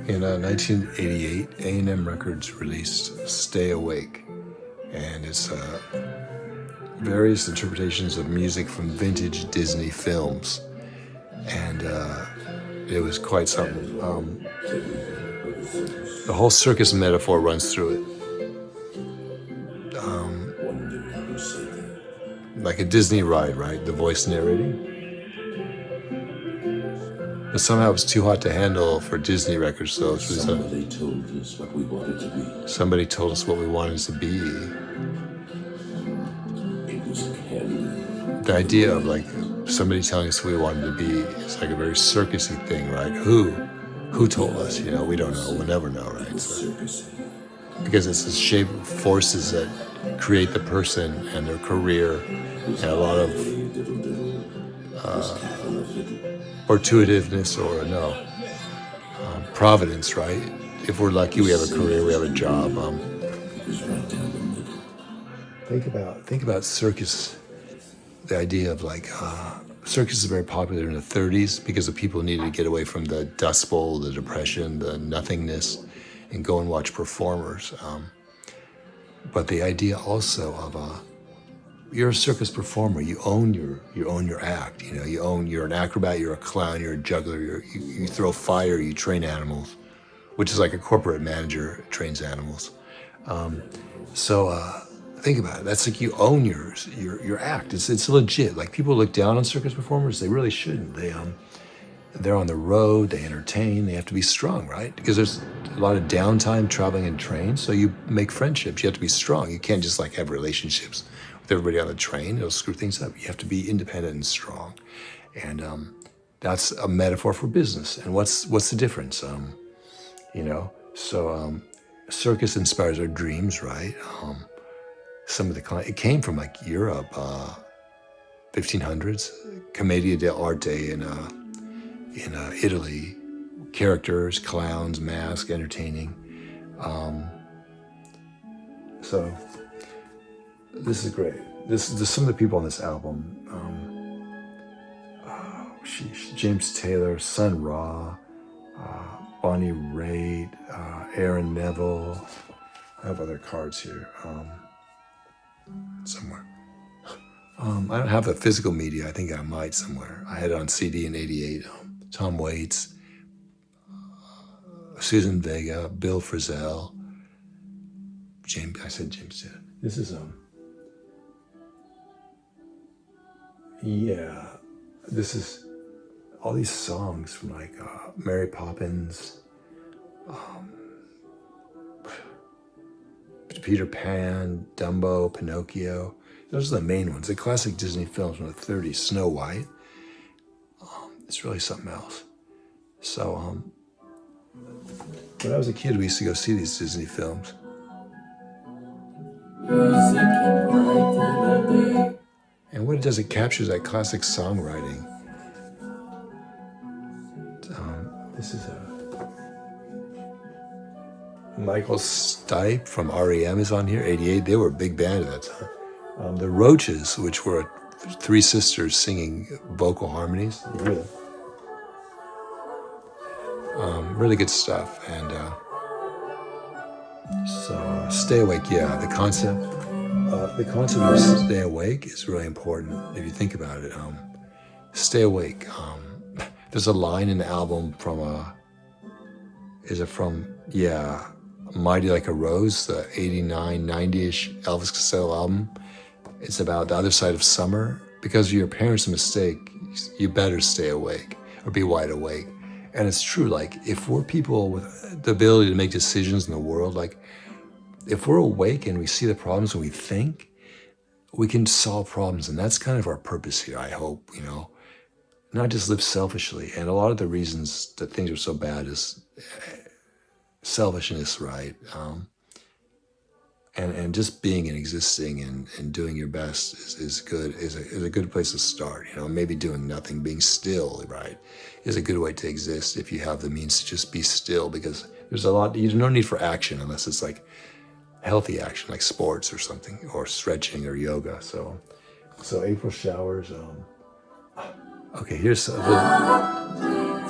In 1988, A&M Records released Stay Awake, and it's various interpretations of music from vintage Disney films, and it was quite something. The whole circus metaphor runs through it. Like a Disney ride, right? The voice narrating. But somehow it was too hot to handle for Disney records, so it was Somebody told us what we wanted to be. somebody told us what we wanted to be. It was Ken. The idea of like somebody telling us what we wanted to be is like a very circusy thing, right? Who told us? You know, we don't know. We'll never know, right? So, Circus. because it's the shape of forces that create the person and their career, and a lot of fortuitiveness or providence, right? If we're lucky, we have a career, we have a job. It was right down the middle. Think about circus. The idea of like circus is very popular in the 30s because the people needed to get away from the Dust Bowl, the depression, the nothingness, and go and watch performers. But the idea also of you're a circus performer. You own your act. You know, you're an acrobat. You're a clown. You're a juggler. You throw fire. You train animals, which is like a corporate manager trains animals. So think about it. That's like you own your act. It's legit. Like people look down on circus performers. They really shouldn't. They're on the road. They entertain. They have to be strong, right? Because there's a lot of downtime traveling in trains. So you make friendships. You have to be strong. You can't just like have relationships with everybody on the train. It'll screw things up. You have to be independent and strong. And that's a metaphor for business. And what's the difference? Circus inspires our dreams, right? Some of it came from like Europe, 1500s, Commedia dell'arte in Italy, characters, clowns, masks, entertaining. So this is great. This some of the people on this album. James Taylor, Sun Ra, Bonnie Raitt, Aaron Neville. I have other cards here somewhere. I don't have the physical media. I think I might somewhere. I had it on CD in '88. Tom Waits, Susan Vega, Bill Frisell, James. I said James Taylor. This is This is all these songs from like Mary Poppins, Peter Pan, Dumbo, Pinocchio. Those are the main ones. The classic Disney films from the 30s, Snow White. It's really something else. So when I was a kid, we used to go see these Disney films. And what it does, it captures that classic songwriting. This is Michael Stipe from REM is on here, 88. They were a big band at that time. The Roaches, which were three sisters singing vocal harmonies. Really good stuff. And so Stay Awake, yeah, the concept of Stay Awake is really important if you think about it. Stay Awake. There's a line in the album from Mighty Like a Rose, the 89, 90-ish Elvis Costello album. It's about the other side of summer. Because of your parents' mistake, you better stay awake or be wide awake. And it's true, like if we're people with the ability to make decisions in the world, like if we're awake and we see the problems and we think, we can solve problems. And that's kind of our purpose here, I hope, not just live selfishly. And a lot of the reasons that things are so bad is selfishness, right? And just being and existing and doing your best is a good place to start. Maybe doing nothing, being still, right, is a good way to exist if you have the means to just be still, because there's no need for action unless it's like healthy action, like sports or something, or stretching or yoga. So April Showers. Okay, here's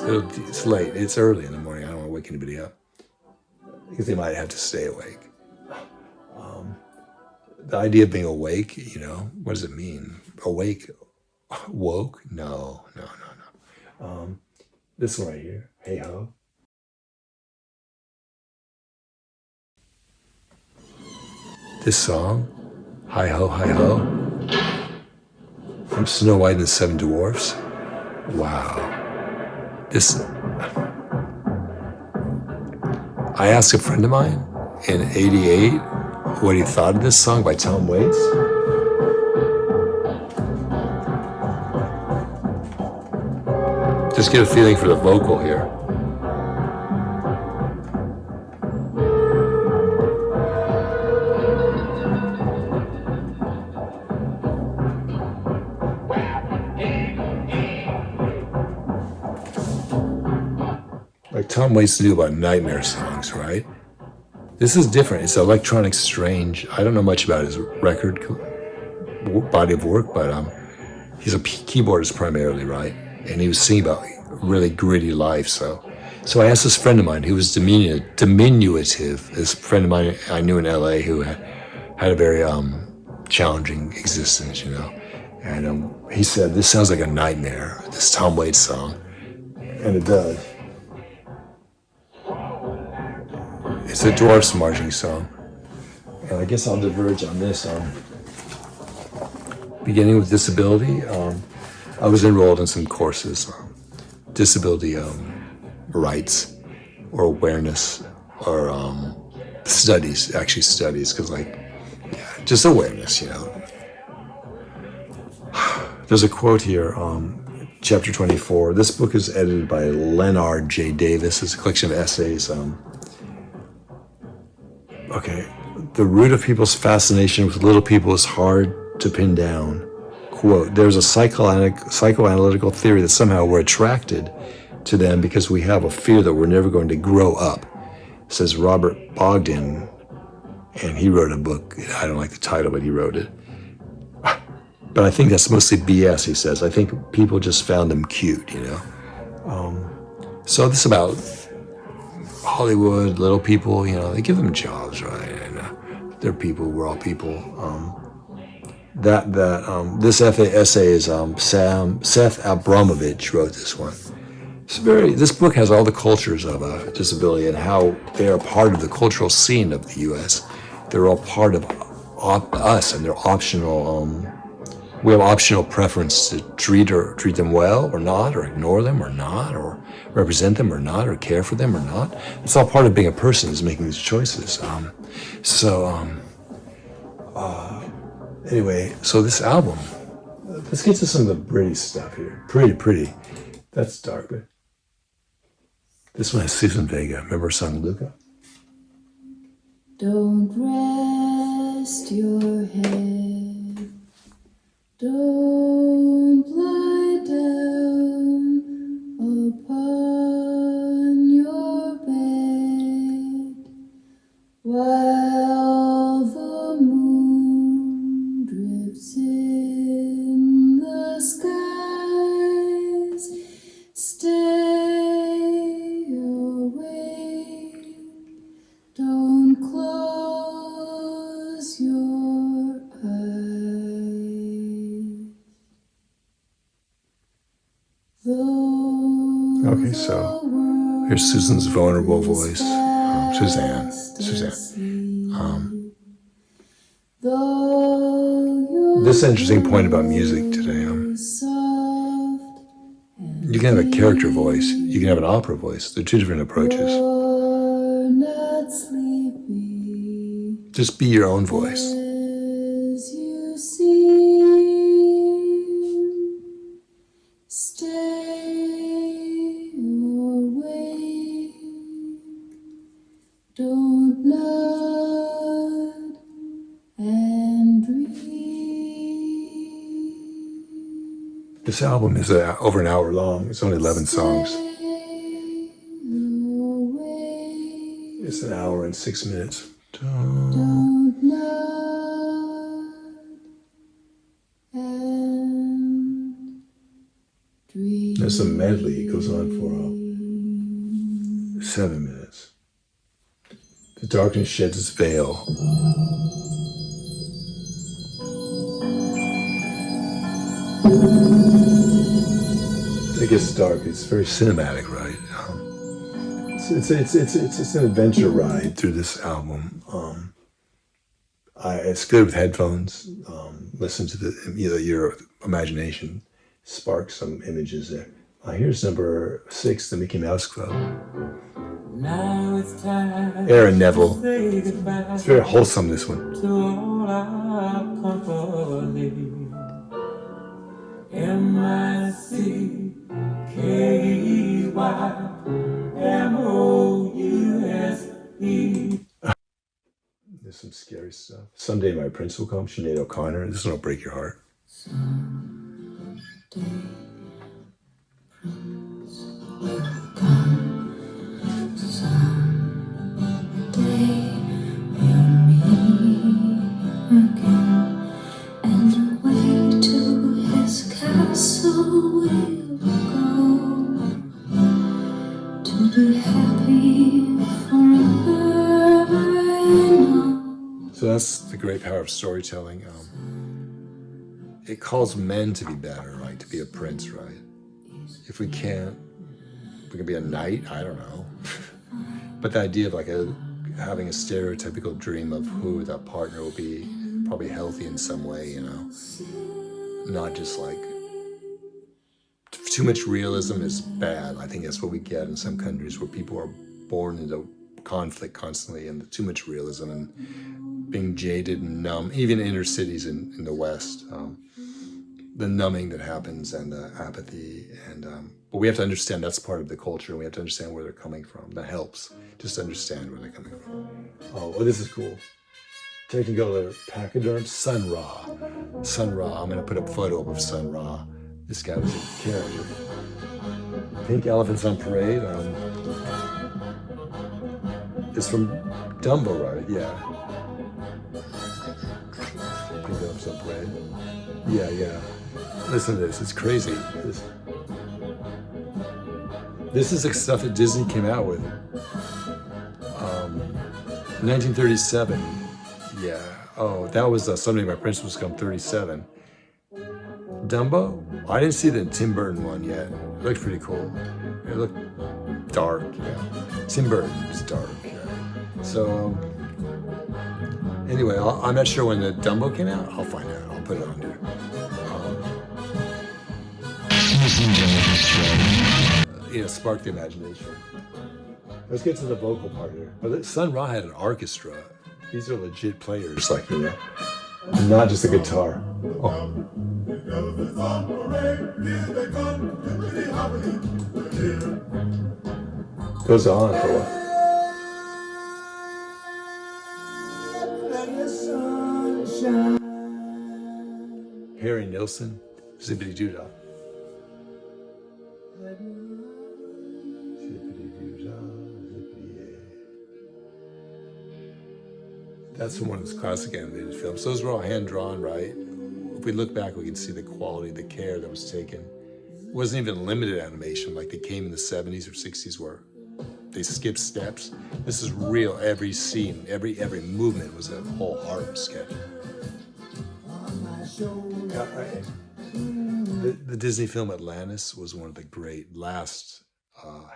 it's late. It's early in the morning. I don't want to wake wake anybody up because they might have to stay awake. The idea of being awake, what does it mean? Awake, woke? No. This one right here, hey ho. This song, hi ho, from Snow White and the Seven Dwarfs. Wow. I asked a friend of mine in '88 what he thought of this song by Tom Waits. Just get a feeling for the vocal here. Like Tom Waits knew about nightmare songs, right? This is different. It's electronic, strange. I don't know much about his record body of work, but he's a keyboardist primarily, right? And he was singing about really gritty life. So I asked this friend of mine who was diminutive. This friend of mine I knew in LA who had a very challenging existence, And he said, this sounds like a nightmare, this Tom Waits song. And it does. It's a Dwarfs marching song. And I guess I'll diverge on this. Beginning with disability, I was enrolled in some courses, disability rights or awareness or studies, because just awareness, There's a quote here, chapter 24. This book is edited by Leonard J. Davis. It's a collection of essays. The root of people's fascination with little people is hard to pin down. Quote, there's a psychoanalytical theory that somehow we're attracted to them because we have a fear that we're never going to grow up, says Robert Bogdan. And he wrote a book. I don't like the title, but he wrote it. But I think that's mostly BS, he says. I think people just found them cute, So this is about Hollywood, little people, they give them jobs, right? And they're people, we're all people. This essay is Seth Abramovich wrote this one. This book has all the cultures of disability and how they are part of the cultural scene of the U.S. They're all part of us, and they're optional. We have optional preference to treat them well or not, or ignore them or not, or represent them or not, or care for them or not. It's all part of being a person, is making these choices. Anyway, so this album, let's get to some of the British stuff here. Pretty. That's dark, but this one has Susan Vega. Remember her song Luca? Don't rest your head. Don't lie down upon your bed while the moon drifts in the skies. Stay awake. Don't close your eyes. Okay, so here's Susan's vulnerable voice. Suzanne. This interesting point about music today. You can have a character voice. You can have an opera voice. They're two different approaches. Just be your own voice. Don't nod and breathe. This album is over an hour long. It's only 11 songs. It's an hour and 6 minutes. Don't nod and breathe. There's a medley. It goes on for 27 minutes. The darkness sheds its veil. It gets dark. It's very cinematic, right? It's an adventure ride through this album. It's good with headphones. Listen to your imagination sparks some images there. Here's number 6, the Mickey Mouse Club. Now it's time Aaron Neville. to say goodbye It's very wholesome, this one. to all our company. MICKEYMOUSE. There's some scary stuff. Someday My Prince Will Come, Sinead O'Connor. This one will break your heart. So that's the great power of storytelling. It calls men to be better, right? To be a prince, right? If we can't, we can be a knight. I don't know. But the idea of like having a stereotypical dream of who that partner will be, probably healthy in some way, you know, not just like too much realism is bad. I think that's what we get in some countries where people are born into conflict constantly and too much realism and being jaded and numb, even inner cities in the West, the numbing that happens and the apathy. But we have to understand that's part of the culture. We have to understand where they're coming from. That helps, just to understand where they're coming from. Oh, well, this is cool. Technicolor Pachyderm Sun Ra. Sun Ra, I'm gonna put a photo up of Sun Ra. This guy was a character. Pink Elephants on Parade. It's from Dumbo, right? Yeah. Pink Elephants on Parade. Yeah. Listen to this. It's crazy. This is the stuff that Disney came out with. 1937. Yeah. Oh, that was Someday My Prince Will Come 37. Dumbo? I didn't see the Tim Burton one yet. It looked pretty cool. It looked dark, yeah. Tim Burton's dark, yeah. So, anyway, I'm not sure when the Dumbo came out. I'll find out. I'll put it on there. Spark the imagination. Let's get to the vocal part here. But Sun Ra had an orchestra. These are legit players, like, you know, not just a guitar. Oh. Goes on for a while. Harry Nilsson, Zippity Doo-Dah. That's from one of his classic animated films. Those were all hand-drawn, right? If we look back, we can see the quality, the care that was taken. It wasn't even limited animation like they came in the 70s or 60s where they skipped steps. This is real. Every scene, every movement was a whole art sketch. The Disney film Atlantis was one of the great last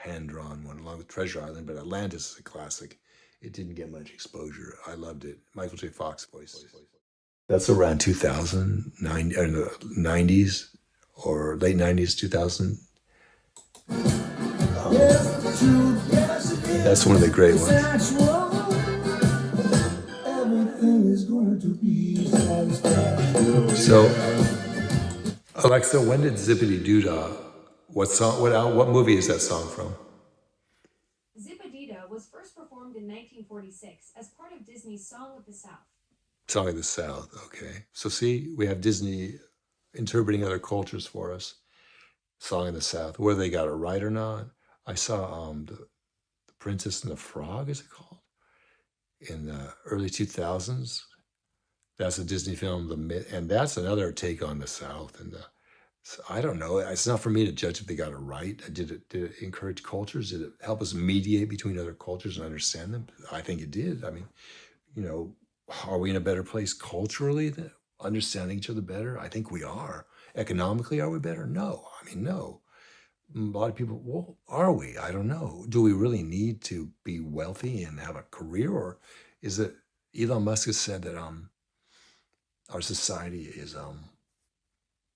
hand-drawn one, along with Treasure Island, but Atlantis is a classic. It didn't get much exposure. I loved it. Michael J. Fox voice. That's around 2000, 90s, or late 90s, 2000. That's one of the great ones. So, Alexa, when did Zippity Doo-Dah, what movie is that song from? Zip-a-Dee-Dah was first performed in 1946 as part of Disney's Song of the South. Song of the South, okay. So see, we have Disney interpreting other cultures for us. Song of the South, whether they got it right or not. I saw the Princess and the Frog, is it called? In the early 2000s. That's a Disney film, and that's another take on the South and the So I don't know. It's not for me to judge if they got it right. Did it encourage cultures? Did it help us mediate between other cultures and understand them? I think it did. I mean, you know, are we in a better place culturally, understanding each other better? I think we are. Economically, are we better? No. I mean, no. A lot of people, well, are we? I don't know. Do we really need to be wealthy and have a career, or is it? Elon Musk has said that our society is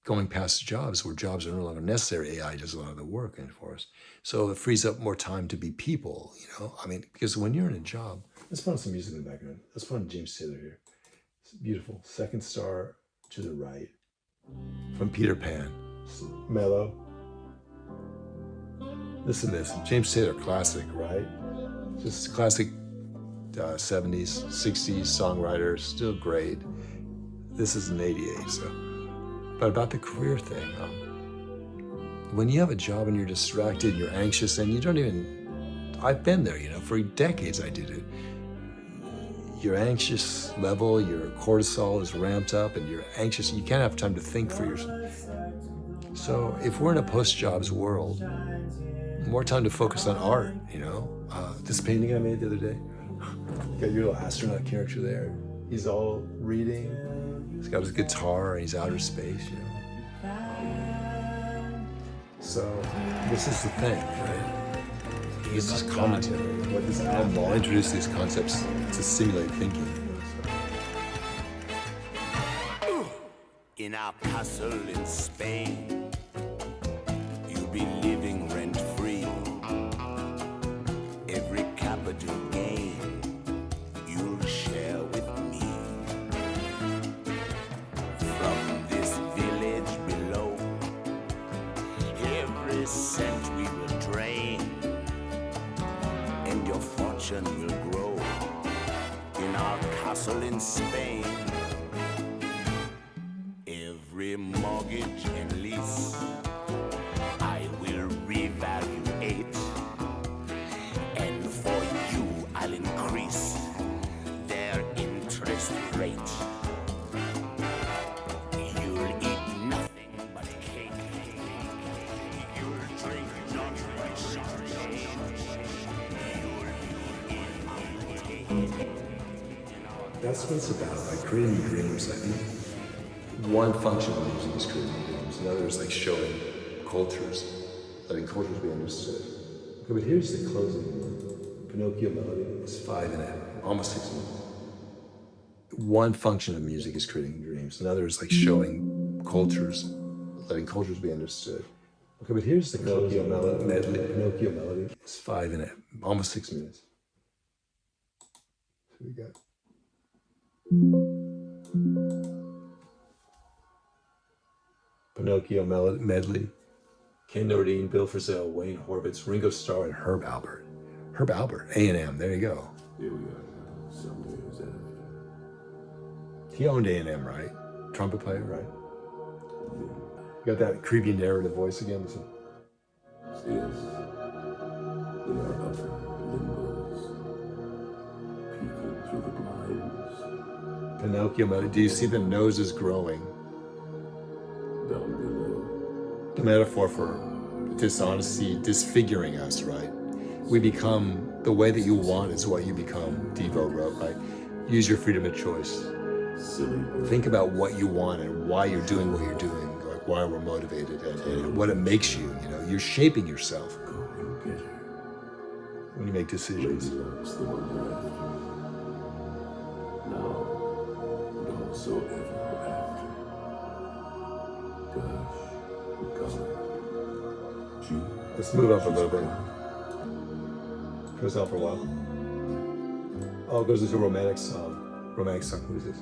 going past jobs where jobs are no longer necessary. AI does a lot of the work for us, so it frees up more time to be people. You know, I mean, because when you're in a job, let's put on some music in the background. Let's put on James Taylor here. It's beautiful. Second star to the right from Peter Pan. It's mellow. Listen to this, James Taylor, classic, right? Just classic 70s, 60s songwriter, still great. This is an 88, so. But about the career thing, when you have a job and you're distracted, you're anxious, and you don't even, I've been there, you know, for decades I did it. Your anxious level, your cortisol is ramped up and you're anxious, you can't have time to think for yourself. So if we're in a post-jobs world, more time to focus on art, you know? This painting I made the other day, got your little astronaut character there. He's all reading. He's got his guitar and he's outer space, you know? So this is the thing, right? This is commentary. What this album will introduce these concepts to stimulate thinking. In our castle in Spain, you'll be living rent-free. Every capital gain you'll share with me. From this village below, every cent we will drain, and your fortune will grow in our castle in Spain. Every mortgage and lease I will reevaluate, and for you I'll increase their interest rate. You'll eat nothing but cake. You'll drink not champagne. That's what it's about, like creating dreams. I think one function of music is creating dreams. Another is like showing cultures, letting cultures be understood. Okay, but here's the closing. Pinocchio melody is 5 minutes, almost 6 minutes. One function of music is creating dreams. Another is like showing cultures, letting cultures be understood. Okay, but here's the Pinocchio medley. Pinocchio melody is 5 minutes, almost 6 minutes. So we got. Pinocchio medley. Ken Nordine, Bill Frisell, Wayne Horvitz, Ringo Starr, and Herb Alpert. Herb Alpert, A&M, there you go. Here we are, some years after. He owned A&M, right? Trumpet player, right? You got that creepy narrative voice again? Listen. Yes, in our upper limbos, peeking through the blinds, Pinocchio melody. Do you see the nose is growing? down below. The metaphor for dishonesty, disfiguring us, right? We become, the way that you want is what you become, Devo wrote, right? Use your freedom of choice. Silly bird. Think about what you want and why you're doing what you're doing, like why we're motivated and what it makes you, you know, you're shaping yourself Go and get her. when you make decisions. Lady love's the one you're after. Now, and also ever after. Gosh, God, gee. Let's move up a little bit. Goes on for a while. Oh, it goes into a romantic song. Romantic song, who is this?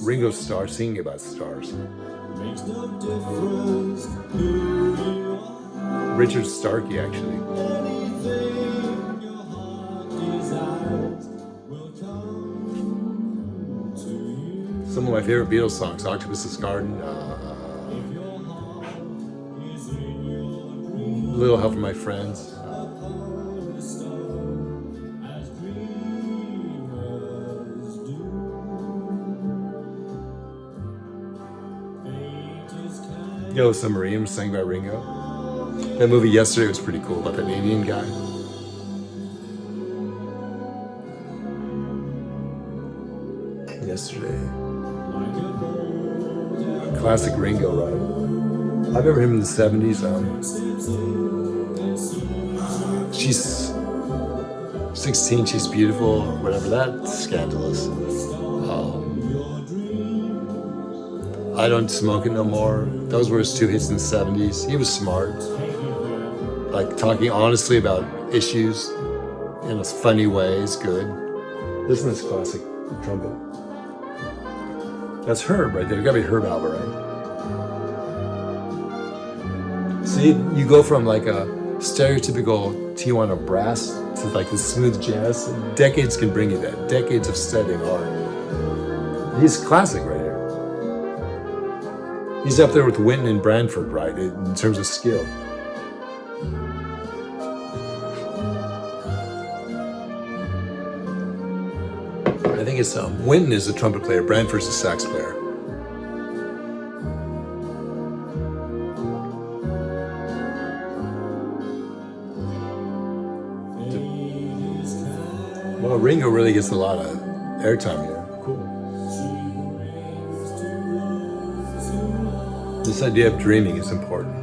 Ringo Starr singing about stars. Makes no difference who you are. Richard Starkey, actually. Anything your heart desires will come to you. Some of my favorite Beatles songs, Octopus's Garden, If your heart is in your dream, Little Help from My Friends. upon the stone, as dreamers do. Yellow Submarine was sang by Ringo. That movie yesterday was pretty cool about that Indian guy. Yesterday. Classic Ringo, right? I remember him in the 70s. She's 16, she's beautiful, whatever, that's scandalous. I don't smoke it no more. Those were his 2 hits in the 70s. He was smart. Like talking honestly about issues in a funny way is good. Listen to this classic trumpet. That's Herb right there. It gotta be Herb Alpert, right? See, you go from like a stereotypical Tijuana brass to like the smooth jazz. Decades can bring you that. Decades of studying art. He's classic right here. He's up there with Wynton and Branford, right, in terms of skill. I think it's Wynton is the trumpet player, Branford's the sax player. Well, Ringo really gets a lot of airtime here. Cool. This idea of dreaming is important.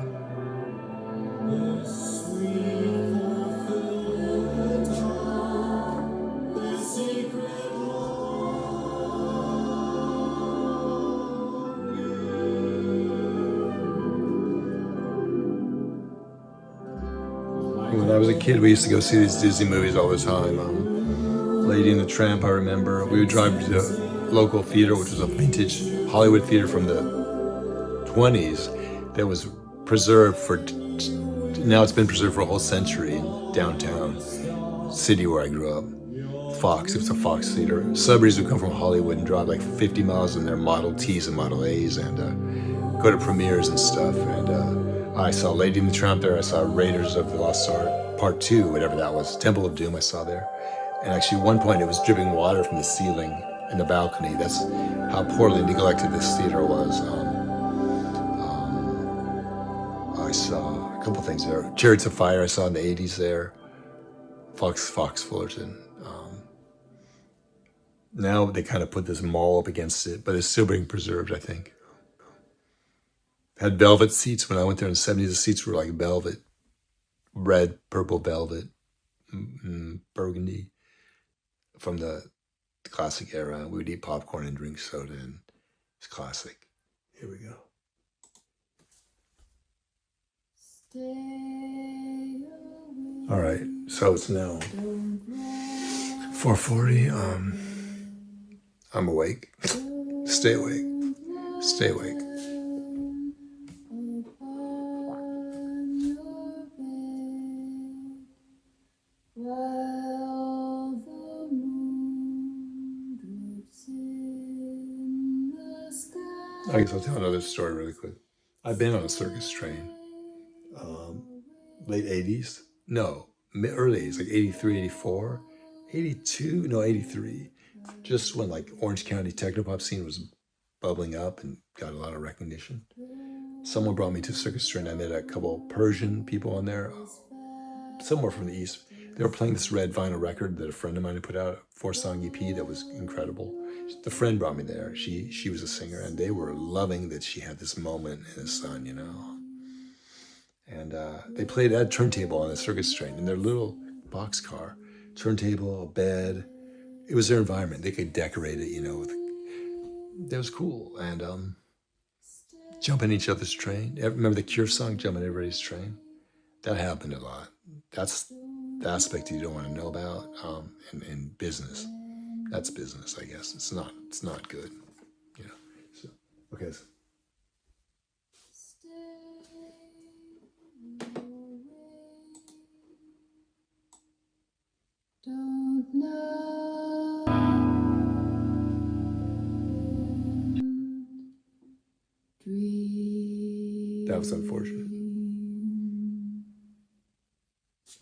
When I was a kid, we used to go see these Disney movies all the time. Lady and the Tramp, I remember. We would drive to the local theater, which was a vintage Hollywood theater from the 20s that was preserved for, now it's been preserved for a whole century in downtown city where I grew up. Fox, it was a Fox theater. Celebrities would come from Hollywood and drive like 50 miles in their Model Ts and Model As and go to premieres and stuff. And I saw Lady and the Tramp there. I saw Raiders of the Lost Ark Part 2, whatever that was. Temple of Doom I saw there. And actually at one point it was dripping water from the ceiling in the balcony. That's how poorly neglected this theater was. I saw a couple things there. Chariots of Fire I saw in the 80s there. Fox Fullerton. Now they kind of put this mall up against it, but it's still being preserved, I think. Had velvet seats when I went there in the 70s. The seats were like velvet, red, purple velvet, burgundy, from the classic era. We would eat popcorn and drink soda, and it's classic. Here we go. All right, so it's now 4:40. I'm awake. Stay awake. Stay awake. I guess I'll tell another story really quick. I've been on a circus train. Late 80s? No, early 80s, like 83, 84, 82, no, 83. Just when like Orange County technopop scene was bubbling up and got a lot of recognition. Someone brought me to a circus train. I met a couple Persian people on there, somewhere from the East. They were playing this red vinyl record that a friend of mine had put out, a 4-song EP that was incredible. The friend brought me there. She was a singer, and they were loving that she had this moment in the sun, you know. And they played at a turntable on a circus train in their little boxcar. Turntable, a bed. It was their environment. They could decorate it, you know. That was cool. And jump in each other's train. Remember the Cure song, Jump in Everybody's Train? That happened a lot. That's the aspect you don't want to know about in business. That's business, I guess. It's not good, you know. So, okay. Don't know. Dream. That was unfortunate.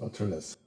I'll turn this.